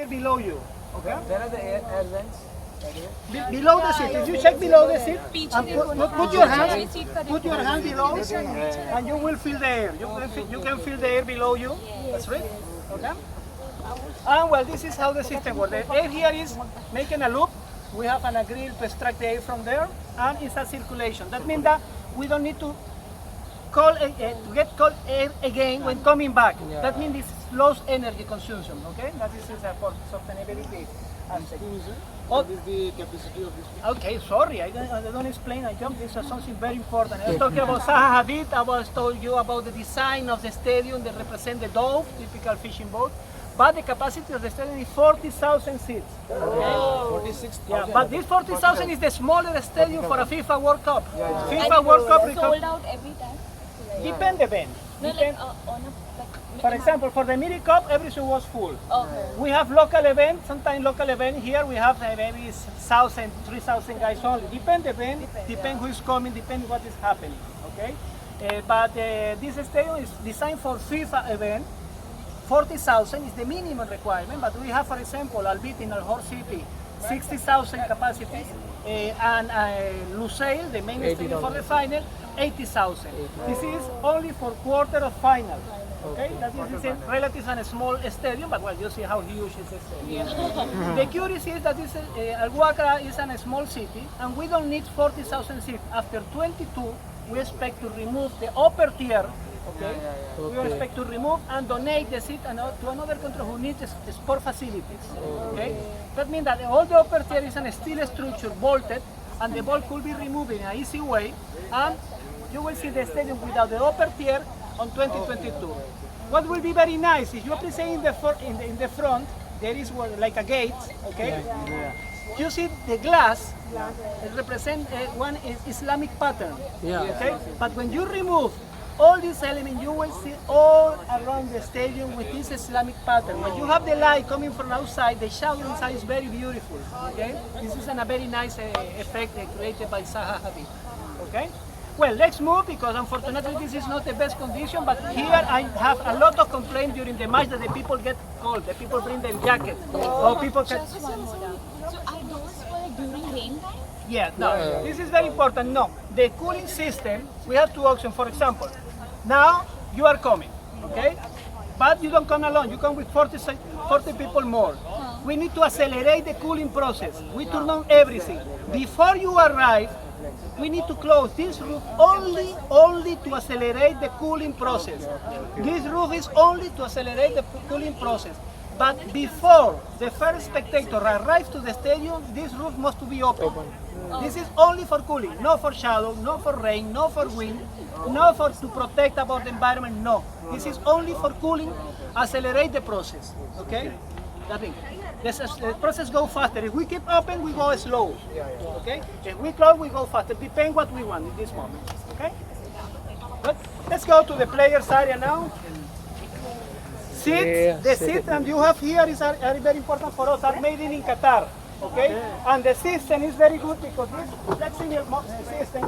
air below you. Okay? Where are the air vents? Below the seat. If you check below the seat, and put your hand below, and you will feel the air. You can feel the air below you. That's right. Okay? And well, this is how the system works. The air here is making a loop. We have an grill to extract the air from there, and it's a circulation. That means that we don't need to get cold air again when coming back. That means this lows energy consumption. Okay, that is for sustainability aspect. What is the capacity of this? Okay, sorry, I don't explain. I jump. This is something very important. I was talking about Zaha Hadid. I was told you about the design of the stadium that represent the dove, typical fishing boat. But the capacity of the stadium is 40,000 seats. Okay? 46,000. Yeah, but this 40,000 is the smallest stadium for a FIFA World Cup. FIFA World Cup sold out every time. Depend event. No, Depend. on a For example, for the Mini Cup, everything was full. Okay. We have local events. Sometimes local event here we have maybe 1,000, 3,000 guys only. Depend event. Depend who is coming. Depend what is happening. Okay. But this stadium is designed for FIFA event. 40,000 is the minimum requirement, but we have, for example, Albit in Al-Wakhrah City, 60,000 capacity, and Lusail, the main stadium for the final, 80,000. This is only for quarter of final. Okay, that is relatively a small stadium, but well, you see how huge is the stadium. The curiosity is that this Al-Wakhrah is a small city, and we don't need 40,000 seats. After 22, we expect to remove the upper tier. Okay? We expect to remove and donate the seat to another country who needs sport facilities. Okay? That means that all the upper tier is a steel structure bolted, and the ball could be removed in an easy way, and you will see the stadium without the upper tier on 2022. What will be very nice is you appreciate in the front there is like a gate. Okay? You see the glass represent one Islamic pattern. Okay? But when you remove all these elements, you will see all around the stadium with this Islamic pattern. When you have the light coming from outside, the shadow inside is very beautiful. Okay, this is a very nice effect created by Zaha Hadid. Okay, well, let's move because unfortunately this is not the best condition. But here I have a lot of complaints during the match that the people get cold. The people bring their jacket, or people can. So are those for during rain time? Yeah, no, this is very important. No, the cooling system, we have two options. For example, now you are coming, okay? But you don't come alone, you come with 40 people more. We need to accelerate the cooling process. We turn on everything. Before you arrive, we need to close this roof only to accelerate the cooling process. This roof is only to accelerate the cooling process. But before the first spectator arrives to the stadium, this roof must be open. This is only for cooling, not for shadow, not for rain, not for wind, not for to protect about the environment, no. This is only for cooling, accelerate the process, okay? That means the process go faster. If we keep open, we go slow, okay? If we close, we go faster, depends what we want in this moment, okay? But let's go to the players area now. Seats, the seats and you have here are very important for us, are made in Qatar. Okay? And the system is very good because this flexible system,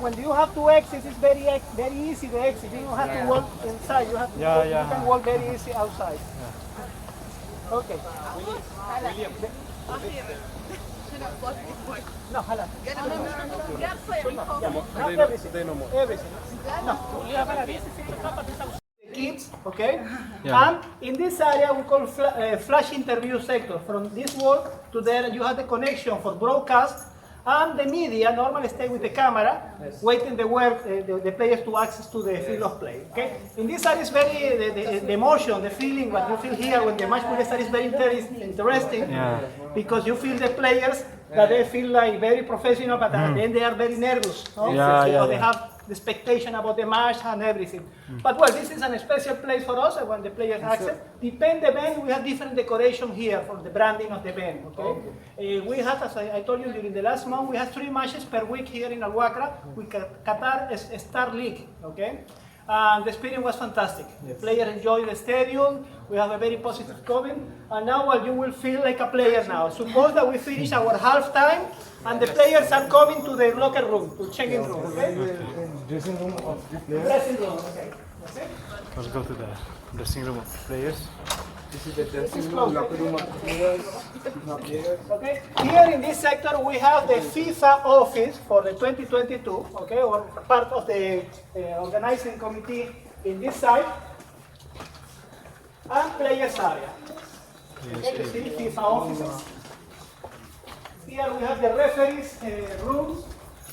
when you have to exit, it's very easy to exit. You don't have to walk inside. You have to you can walk very easy outside. Okay. William. No, hala. Everything. No, we have a kids, okay? And in this area we call flash interview sector. From this wall to there you have the connection for broadcast, and the media normally stay with the camera, waiting the players to access to the field of play. Okay? In this area is very the emotion, the feeling what you feel here when the match will start is very interesting because you feel the players that they feel like very professional, but then they are very nervous. No? They have the expectation about the match and everything. But well, this is a special place for us when the players access. Depend the event, we have different decoration here for the branding of the event. Okay? We have, as I told you during the last month, we have 3 matches per week here in Al-Wakhrah with Qatar Star League. Okay? And the experience was fantastic. The players enjoyed the stadium. We have a very positive comment. And now you will feel like a player now. Suppose that we finish our halftime and the players are coming to their locker room, to check-in room. Okay? Dressing room of the players. Dressing room, okay. Let's go to the dressing room of the players. This is the dressing room, locker room of players, not players. Okay. Here in this sector we have the FIFA office for the 2022. Okay, or part of the organizing committee in this side, and players area. Okay, you see FIFA offices. Here we have the referees rooms.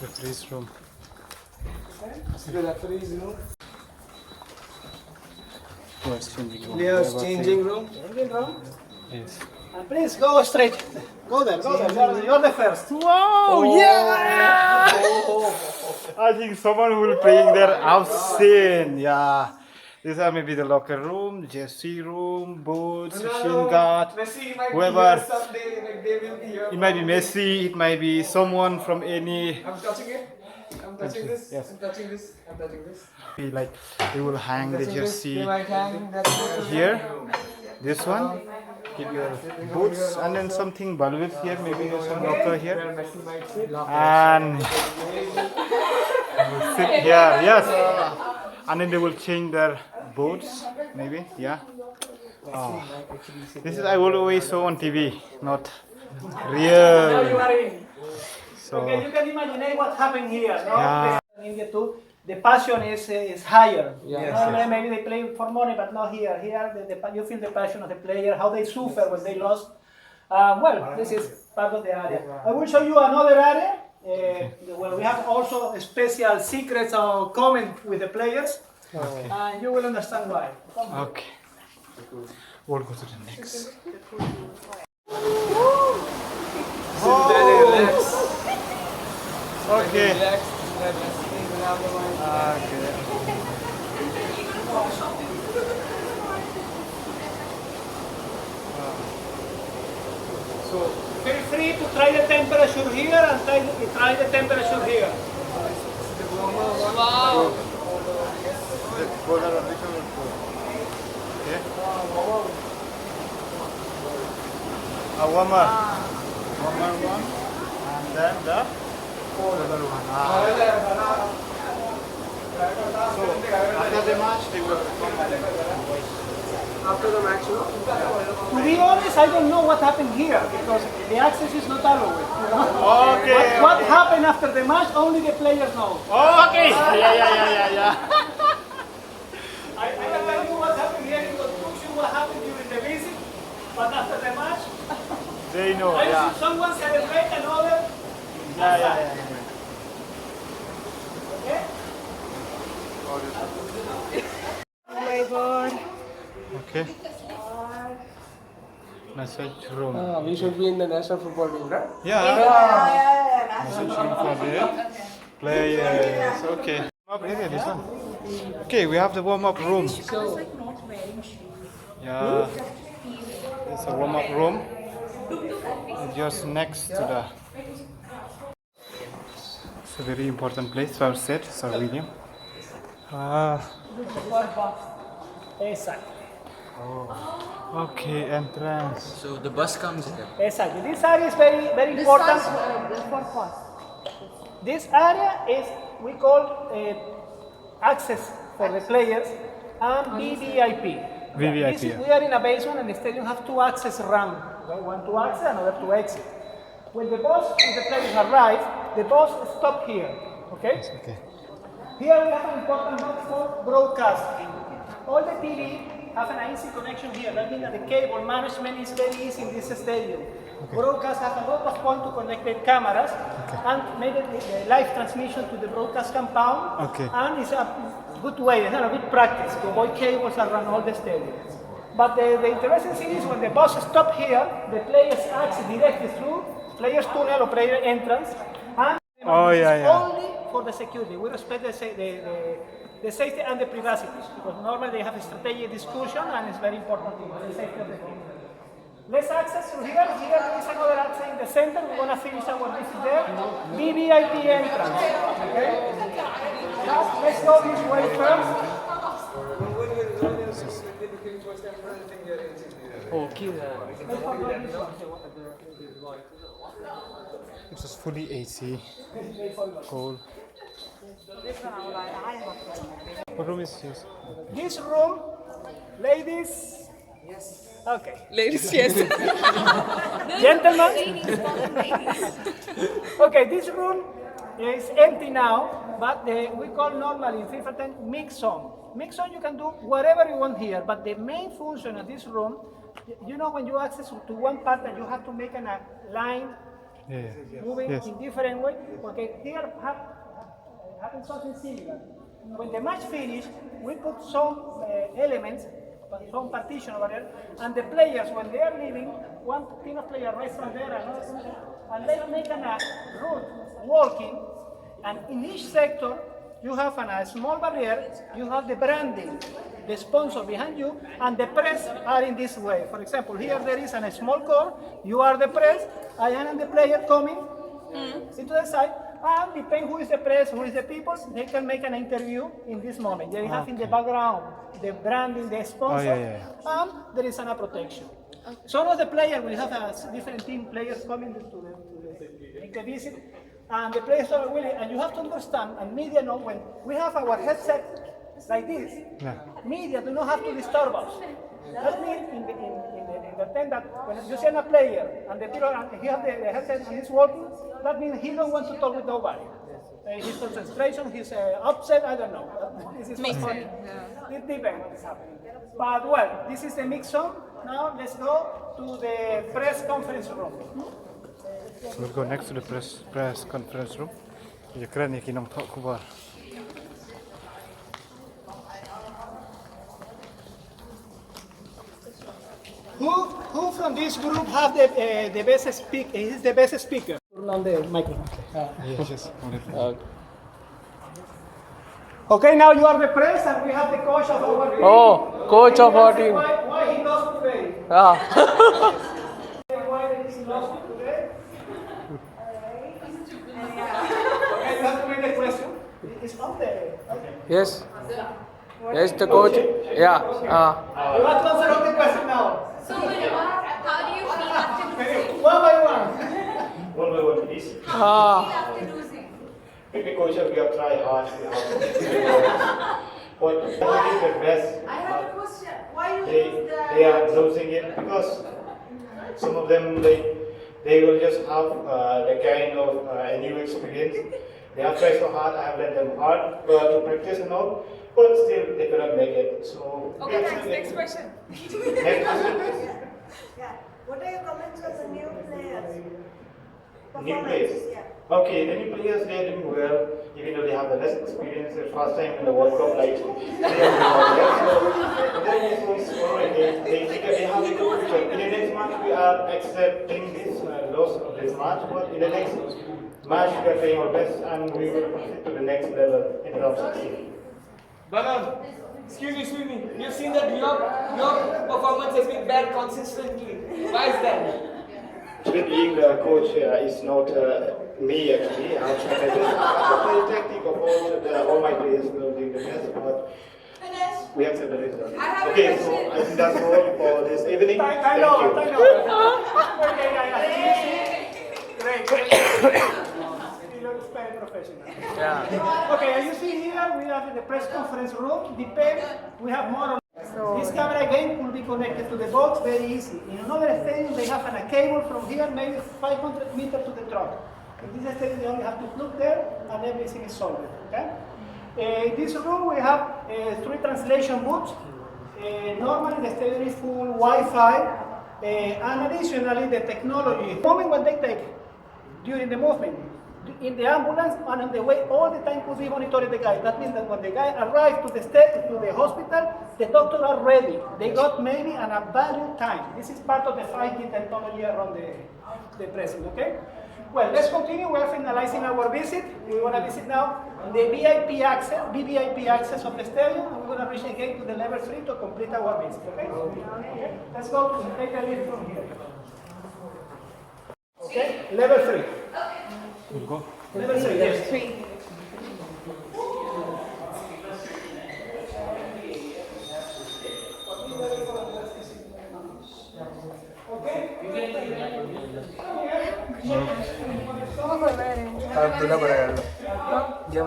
Referees room. Okay. This is the referees room. Players changing room. Players changing room. Changing room. Yes. And please go straight. Go there. Go there. You're the first. Wow! Yeah! I think someone will playing there. I've seen. Yeah. These are maybe the locker room, jersey room, boots, shin guard, Messi might whoever. be here someday, like they will be here. It might be Messi. It might be someone from any. I'm touching it. I'm touching this. Yes. I'm touching this. I'm touching this. Like they will hang the Touching this. jersey They might hang that here. This one. Keep your boots and then something bulbous here. Maybe there's some locker here. where Messi might sit. And will sit here, yes. And then they will change their boots, maybe, yeah. Oh. This is I will always saw on TV, not Now you real. are in. So Okay, you can imagine what happened here. No? Yeah. In India too, the passion is higher. Yes, Maybe they play for money, but not here. Here, you feel the passion of the player, how they suffer when they lost. Well, this is part of the area. I will show you another area where we have also special secrets or comment with the players, and you will understand why. okay. We'll go to the next. Very relaxed. Okay. Relaxed. Messi will have the mind. Okay. So feel free to try the temperature here and try the temperature here. Wow. Okay. A warmer. Warmer one. And then the other one. So after the match they will After the match, no? To be honest, I don't know what happened here because the access is not allowed. Okay. What happened after the match, only the players know. Okay. Yeah. I can tell you what happened here in construction, what happened during the visit, but after the match, They know. I Yeah. see someone celebrate another. Yeah. Okay? Okay. Message room. We should be in the national football team, right? Yeah. Message room for the players. Okay. Warm up area, this one. Okay, we have the warm up room. Yeah. It's a warm up room. Just next to the. It's a very important place for set, Sir William. Exactly. Okay, entrance. So the bus comes here. Exactly. This area is very important. This area is we call access for the players and VVIP. VVIP, yeah. We are in a basement and the stadium have two access ramp. Okay? One to access, another to exit. When the players arrive, the bus stop here. Okay? Okay. Here we have an important box for broadcasting. All the TV have an easy connection here. That means that the cable management is very easy in this stadium. Broadcast has a lot of points to connect the cameras and make the live transmission to the broadcast compound. Okay. And it's a good way, it's a good practice to avoid cables around all the stadium. But the interesting thing is when the bus stop here, the players access directly through players tunnel or player entrance. And Oh, this yeah, is yeah. only for the security. We respect the safety and the privacy because normally they have a strategic discussion and it's very important to the safety of the team. Let's access through here. Here there is another access in the center. We're going to finish our visit there. VVIP entrance. Okay? Now, let's go this way first. It's just fully AC. Cool. What room is this? This room, ladies, Yes. Okay. Ladies, yes. Gentlemen. Ladies, follow ladies. Okay, this room is empty now, but we call normally in FIFA 10 mix zone. Mix zone, you can do whatever you want here, but the main function of this room, you know, when you access to one part and you have to make a line moving in different way. Okay, here happens something similar. When the match finished, we put some elements, some partition over there, and the players, when they are leaving, one team of players right from there, another from there, and they make a route walking, and in each sector, you have a small barrier, you have the branding, the sponsor behind you, and the press are in this way. For example, here there is a small core, you are the press, I am the player coming into the side, and depending who is the press, who is the people, they can make an interview in this moment. They have in the background the branding, the sponsor, and there is a protection. Some of the players will have a different team players coming to the visit, and the players are willing, and you have to understand, and media know when we have our headset like this, media do not have to disturb us. That means in the tent that when you send a player and the people and he has the headset and he's walking, that means he don't want to talk with nobody. His concentration, he's upset, I don't know. This is funny. It depends what is happening. But well, this is the mix zone. Now let's go to the press conference room. We'll go next to the press conference room. Je krijgt niet in om te komen. Who from this group have the best speaker? Is the best speaker? Turn on the microphone. Yes. Okay, now you are the press, and we have the coach of our team. Oh, coach of our team. Why he lost today? Yeah. Why he lost today? Okay, you have to read the question. It's on there. Okay. Yes. Yes, the coach. Yeah. What was the question now? So, how do you feel after losing? One by one. One by one, please. After losing? Maybe coach, we have tried hard. But what is the best? I have a question. Why you They, use the... they are losing it because some of them they will just have the kind of a new experience. They have tried so hard. I have let them hard to practice and all, but still they cannot make it. So Okay, next question. Next question. Yeah. What are your comments on the new players? New players. Yeah. Okay, the new players, they are doing well, even though they have the less experience, the first time in the Worldcup, like, they have a good future. In the next match, we are accepting this loss of this match, but in the next match, we are trying our best, and we will proceed to the next level in round 16. Banan, excuse me. You've seen that your performance has been bad consistently. Why is that? Being the coach is not me actually. I'm trying to the tactic of all my players will do the best, but we accept the result. Okay, so I think that's all for this evening. Thank you. Great. You look very professional. Yeah. Okay, as you see here, we have in the press conference room. Depends, we have more. This camera again will be connected to the box very easy. In another stadium, they have a cable from here, maybe 500 meters to the truck. In this stadium, they only have to plug there, and everything is solved. Okay. In this room, we have 3 translation booths. Normally, the stadium is full Wi-Fi, and additionally, the technology. The moment when they take during the movement, in the ambulance and on the way, all the time could be monitoring the guy. That means that when the guy arrives to the hospital, the doctors are ready. They got maybe an available time. This is part of the 5G technology around the present, okay? Well, let's continue. We are finalizing our visit. We want to visit now the VIP access of the stadium, and we're going to reach again to the level 3 to complete our visit, okay? Okay. Let's go to take a lift from here. Okay, level 3. Go. Level 3, yes. Dia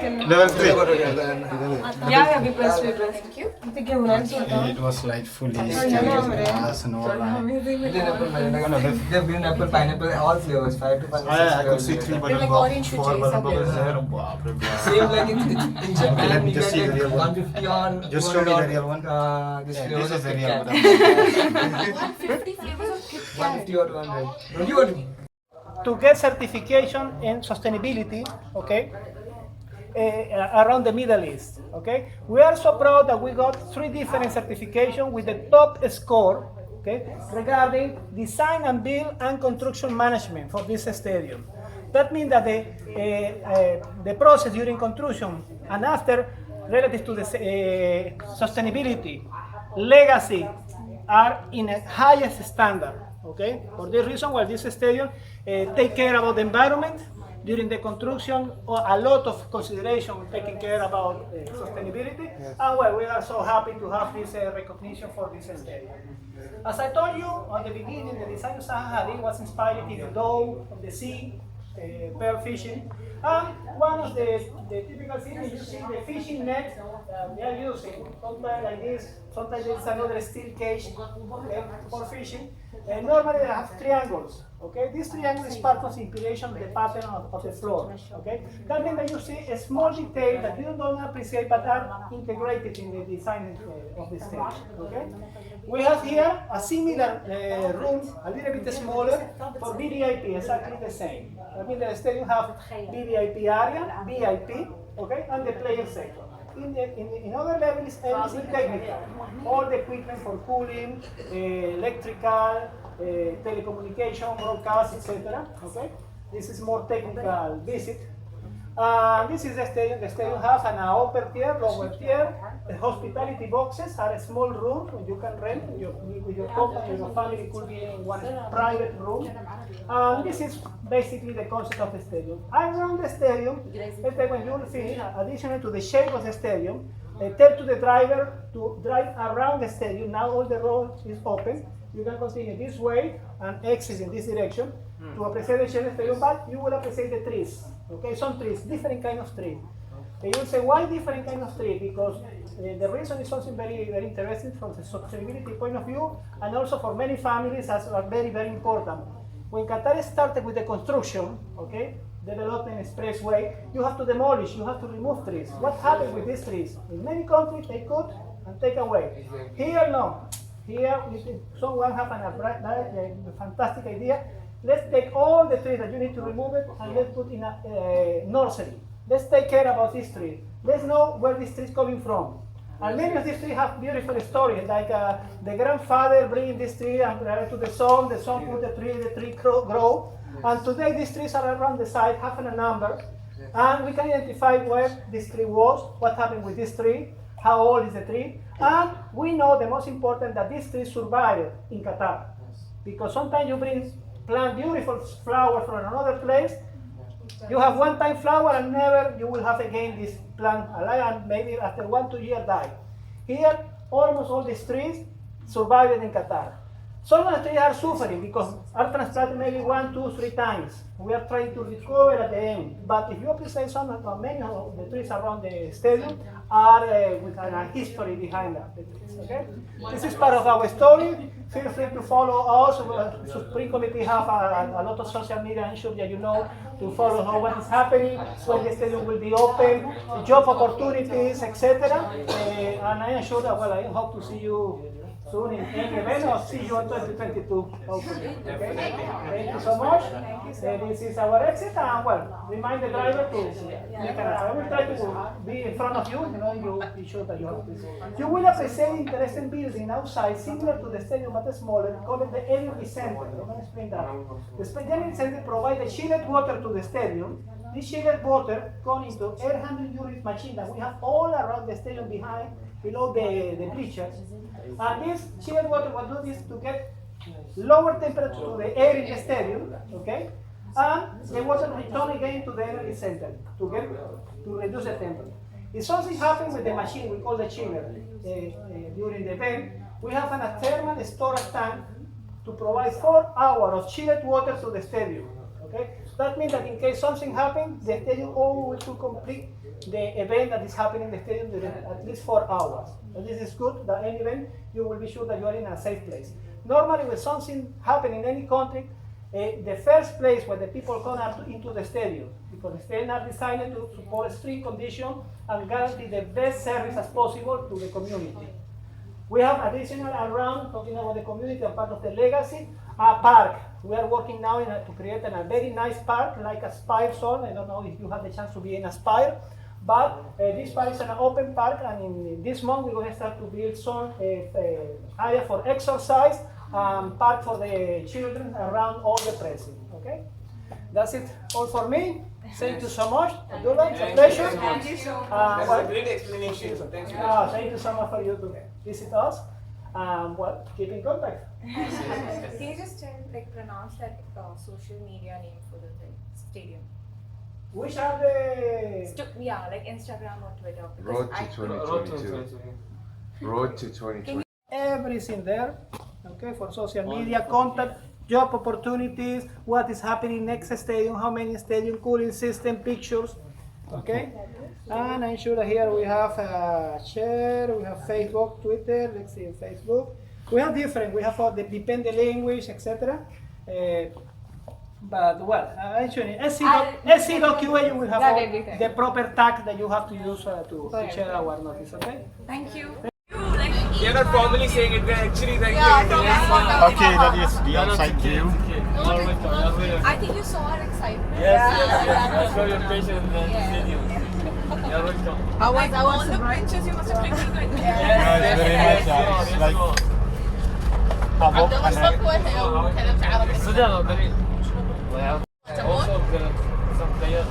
Level 3. Yeah, we pressed. It was like fully no They've given apple, pineapple, all flavors, 5 to 5. I could see 3 button bubbles, 4 button bubbles there. Wow, Same like in Japan, let me you just get see the real one. 150 on. Just show me the real one. This Yeah, flavor this is the Kit real Kat. one. 50 flavors of Kit Kat. 150 or 200. Don't you agree? To get certification in sustainability, okay, around the Middle East, okay. We are so proud that we got 3 different certifications with the top score, okay, regarding design and build and construction management for this stadium. That means that the process during construction and after relative to the sustainability, legacy are in a highest standard. Okay, for this reason, why this stadium take care about the environment during the construction, or a lot of consideration taking care about sustainability, and well, we are so happy to have this recognition for this stadium. As I told you at the beginning, the design of Zaha Hadid was inspired in the dough of the sea, pearl fishing, and one of the typical things you see the fishing net they are using, sometimes like this, sometimes there's another steel cage, okay, for fishing. Normally they have triangles, okay? This triangle is part of the inspiration of the pattern of the floor, okay? That means that you see a small detail that you don't appreciate but are integrated in the design of the stage, okay? We have here a similar room, a little bit smaller, for VVIP, exactly the same. I mean, the stadium have VVIP area, VIP, okay, and the player sector. In other levels, everything technical. All the equipment for cooling, electrical, telecommunication, broadcast, etc. Okay, this is more technical visit. This is the stadium. The stadium has an upper tier, lower tier. The hospitality boxes are a small room you can rent with your company, your family could be in one private room. This is basically the concept of the stadium. Around the stadium, when you will finish, additionally to the shape of the stadium, tell to the driver to drive around the stadium. Now all the road is open. You can continue this way and exit in this direction to appreciate the shape of the stadium, but you will appreciate the trees. Okay, some trees, different kind of trees. You will say, why different kind of tree? Because the reason is something very, very interesting from the sustainability point of view, and also for many families as are very, very important. When Qatar started with the construction, okay, development expressway, you have to demolish, you have to remove trees. What happened with these trees? In many countries, they cut and take away. Here, no. Here, someone have a fantastic idea. Let's take all the trees that you need to remove it and let's put in a nursery. Let's take care about this tree. Let's know where this tree is coming from. And many of these trees have beautiful stories, like the grandfather bringing this tree and to the son put the tree grow. And today these trees are around the site, having a number. And we can identify where this tree was, what happened with this tree, how old is the tree. And we know the most important that this tree survived in Qatar. Because sometimes you plant beautiful flowers from another place, you have one-time flower and never you will have again this plant alive, and maybe after 1-2 years die. Here, almost all these trees survived in Qatar. Some of the trees are suffering because are transplanted maybe 1, 2, 3 times. We are trying to recover at the end. But if you appreciate many of the trees around the stadium are with a history behind them. Okay? This is part of our story. Feel free to follow us. The Supreme Committee have a lot of social media, I'm sure that you know, to follow how what is happening, when the stadium will be open, job opportunities, etc. And I am sure that, well, I hope to see you soon in any event, or see you in 2022, hopefully. Okay? Thank you so much. This is our exit, and well, remind the driver to make an I will try to be in front of you, you be sure that you have this. You will appreciate interesting building outside, similar to the stadium but smaller, called the Energy Center. I'm going to explain that. The Energy Center provides the chilled water to the stadium. This chilled water goes into air handling unit machine that we have all around the stadium below the bleachers. And this chilled water will do this to get lower temperature to the air in the stadium, okay? And the water return again to the energy center to reduce the temperature. If something happens with the machine, we call the chiller, during the event, we have a thermal storage tank to provide 4 hours of chilled water to the stadium. Okay, so that means that in case something happens, the stadium always will complete the event that is happening in the stadium during at least 4 hours. And this is good. That any event, you will be sure that you are in a safe place. Normally, when something happens in any country, the first place where the people come into the stadium, because the stadium are designed to support extreme conditions and guarantee the best service as possible to the community. We have additional around, talking about the community and part of the legacy, a park. We are working now to create a very nice park, like a Spire zone. I don't know if you have the chance to be in a Spire, but this park is an open park, and in this month we're going to start to build some area for exercise, park for the children around all the precinct. Okay, that's it all for me. Thank you so much, Abdullah. It's a pleasure. Thank you so much. That's a great explanation. Thank you. Thank you so much for you to visit us. Well, keep in contact. Can you just pronounce that social media name for the stadium? Which are the... Yeah, like Instagram or Twitter. Road to 2022. Road to 2022. Everything there, okay, for social media, contact, job opportunities, what is happening next stadium, how many stadium, cooling system, pictures, okay? And I'm sure that here we have share, we have Facebook, Twitter, let's see, Facebook. We have different, we have all the depend the language, etc. But well, actually, SC.QA you will have all the proper tag that you have to use to share our notice, okay? Thank you. We are not formally saying it, we are actually like Okay, that is the outside view. I think you saw our excitement. I saw your patience in the stadium. You're welcome. All the pictures you must have taken good. Yeah, it's very nice. It's like Pabok and صدق قليل. Also some players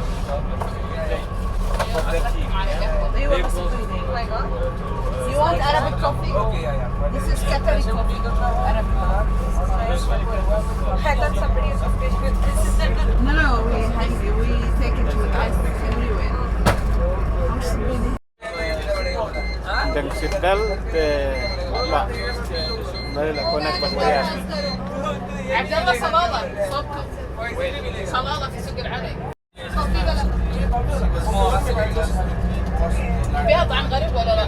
You want Arabic coffee? This is Qatari coffee. Arabic. Had somebody No, we take it to ice everywhere. then seatbelt, لا لا connect بالوياس. عبد الله صلاله صوبكم صلاله في سوق العري فيها طعم غريب ولا لا؟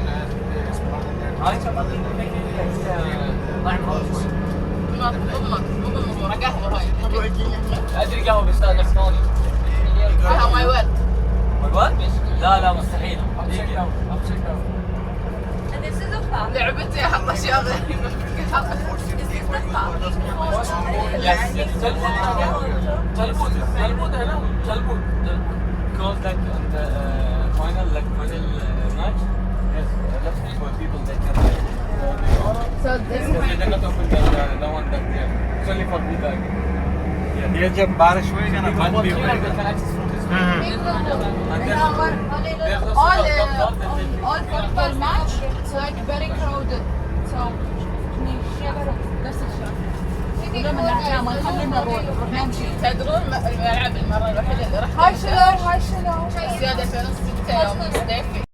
امك قهوه هاي ادري قهوه بيستاهل نفس ثاني. فيها ماي ورد والورد؟ لا مستحيل. This is a park. لعبتي احط اشياء غريبه Is this the park? جلبوت هنا جلبوت because like on the final match yes that's for people that can So this they're not open the one that it's only for people like هي جبارة شوي كان people بندي that can access to this all football match it's like very crowded so نفس الشيء تدرون الملعب المره الوحيده اللي رحت Hi, Shalom. زياده في نص يوم